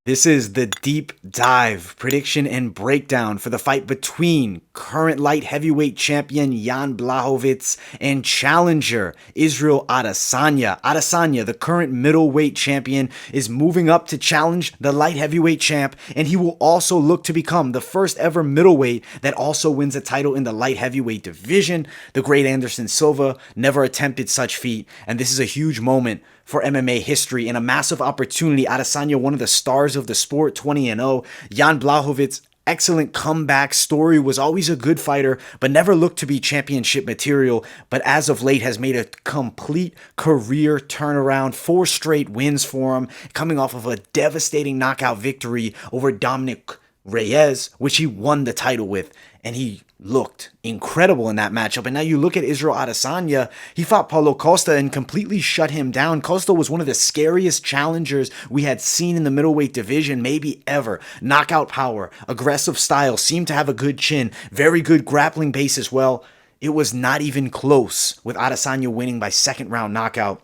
This is the deep dive, prediction, and breakdown for the fight between current light heavyweight champion Jan Blachowicz and challenger Israel Adesanya. Adesanya, the current middleweight champion, is moving up to challenge the light heavyweight champ, and he will also look to become the first ever middleweight that also wins a title in the light heavyweight division. The great Anderson Silva never attempted such feat, and this is a huge moment for MMA history and a massive opportunity. Adesanya, one of the stars of the sport, 20-0. Jan Blachowicz, excellent comeback story, was always a good fighter, but never looked to be championship material, but as of late has made a complete career turnaround. 4 straight wins for him, coming off of a devastating knockout victory over Dominic Reyes, which he won the title with, and he looked incredible in that matchup. And now you look at Israel Adesanya, he fought Paulo Costa and completely shut him down. Costa was one of the scariest challengers we had seen in the middleweight division, maybe ever. Knockout power, aggressive style, seemed to have a good chin, very good grappling base as well. It was not even close, with Adesanya winning by second round knockout.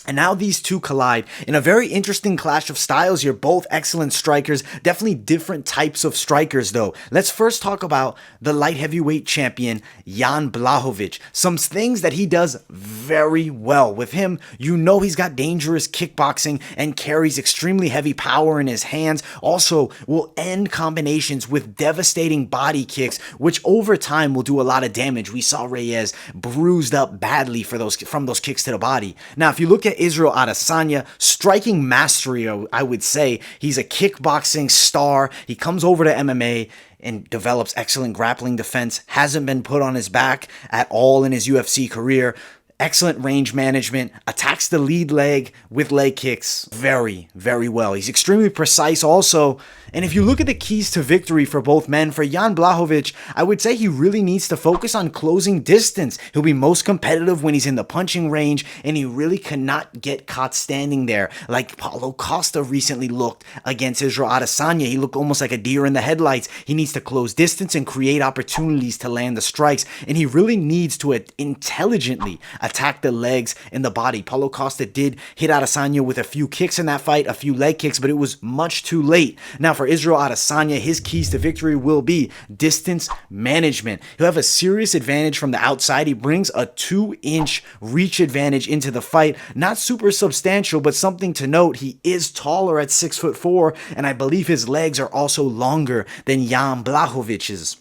And now these two collide in a very interesting clash of styles here. Both excellent strikers, definitely different types of strikers though. Let's first talk about the light heavyweight champion, Jan Blachowicz. Some things that he does very well. With him, you know he's got dangerous kickboxing and carries extremely heavy power in his hands. Also will end combinations with devastating body kicks, which over time will do a lot of damage. We saw Reyes bruised up badly from those kicks to the body. Now, if you look at Israel Adesanya, striking mastery, I would say. He's a kickboxing star. He comes over to MMA and develops excellent grappling defense. Hasn't been put on his back at all in his UFC career. Excellent range management, attacks the lead leg with leg kicks very, very well. He's extremely precise also. And if you look at the keys to victory for both men, for Jan Blachowicz, I would say he really needs to focus on closing distance. He'll be most competitive when he's in the punching range, and he really cannot get caught standing there like Paulo Costa recently looked against Israel Adesanya. He looked almost like a deer in the headlights. He needs to close distance and create opportunities to land the strikes, and he really needs to intelligently attack the legs and the body. Paulo Costa did hit Adesanya with a few kicks in that fight, a few leg kicks, but it was much too late. Now for Israel Adesanya, his keys to victory will be distance management. He'll have a serious advantage from the outside. He brings a 2-inch reach advantage into the fight. Not super substantial, but something to note. He is taller at 6'4", and I believe his legs are also longer than Jan Blachowicz's.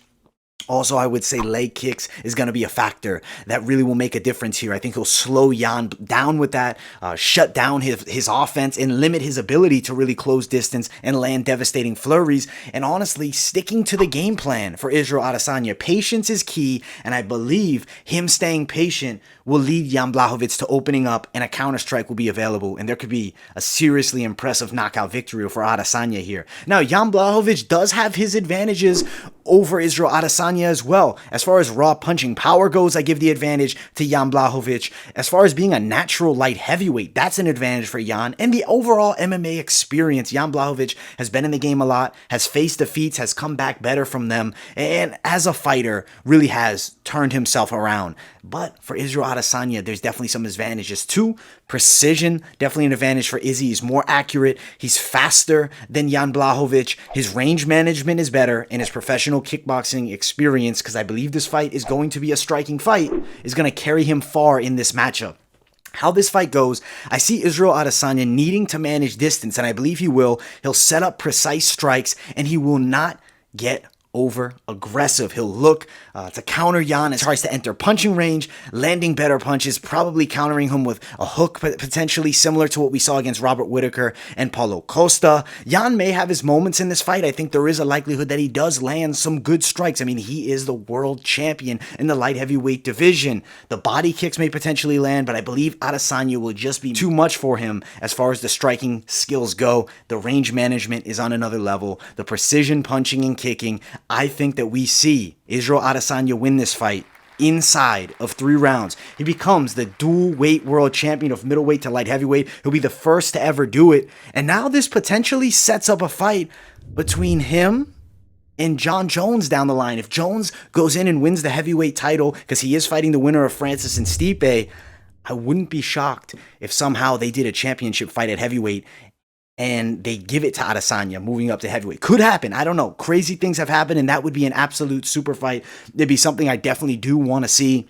Also, I would say leg kicks is going to be a factor that really will make a difference here. I think he'll slow Jan down with that, shut down his offense, and limit his ability to really close distance and land devastating flurries. And honestly, sticking to the game plan for Israel Adesanya. Patience is key, and I believe him staying patient will lead Jan Blachowicz to opening up, and a counter-strike will be available, and there could be a seriously impressive knockout victory for Adesanya here. Now, Jan Blachowicz does have his advantages over Israel Adesanya as well. As far as raw punching power goes, I give the advantage to Jan Blachowicz. As far as being a natural light heavyweight, that's an advantage for Jan. And the overall MMA experience, Jan Blachowicz has been in the game a lot, has faced defeats, has come back better from them, and as a fighter, really has turned himself around. But for Israel Adesanya, there's definitely some advantages too. Precision, definitely an advantage for Izzy. He's more accurate. He's faster than Jan Blachowicz. His range management is better, and his professional kickboxing experience, because I believe this fight is going to be a striking fight, is going to carry him far in this matchup. How this fight goes, I see Israel Adesanya needing to manage distance, and I believe he will. He'll set up precise strikes, and he will not get over aggressive. He'll look to counter Jan as tries to enter punching range, landing better punches, probably countering him with a hook potentially similar to what we saw against Robert Whittaker and Paulo Costa. Jan may have his moments in this fight. I think there is a likelihood that he does land some good strikes. I mean, he is the world champion in the light heavyweight division. The body kicks may potentially land, but I believe Adesanya will just be too much for him as far as the striking skills go. The range management is on another level. The precision punching and kicking. I think that we see Israel Adesanya win this fight inside of 3 rounds. He becomes the dual weight world champion of middleweight to light heavyweight. He'll be the first to ever do it. And now this potentially sets up a fight between him and John Jones down the line. If Jones goes in and wins the heavyweight title, because he is fighting the winner of Francis and Stipe, I wouldn't be shocked if somehow they did a championship fight at heavyweight and they give it to Adesanya moving up to heavyweight. Could happen. I don't know. Crazy things have happened, and that would be an absolute super fight. It'd be something I definitely do want to see.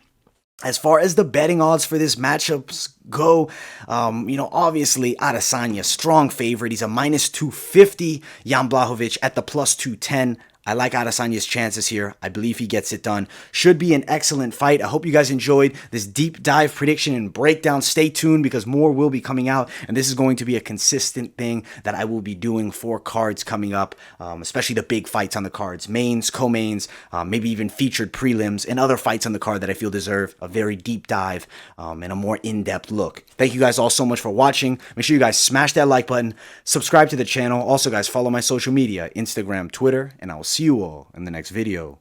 As far as the betting odds for this matchups go, obviously Adesanya, strong favorite. He's a minus 250. Jan Blachowicz at the plus 210. I like Adesanya's chances here. I believe he gets it done. Should be an excellent fight. I hope you guys enjoyed this deep dive prediction and breakdown. Stay tuned because more will be coming out, and this is going to be a consistent thing that I will be doing for cards coming up, especially the big fights on the cards, mains, co-mains, maybe even featured prelims, and other fights on the card that I feel deserve a very deep dive and a more in-depth look. Thank you guys all so much for watching. Make sure you guys smash that like button, subscribe to the channel. Also, guys, follow my social media, Instagram, Twitter, and I will see you all in the next video.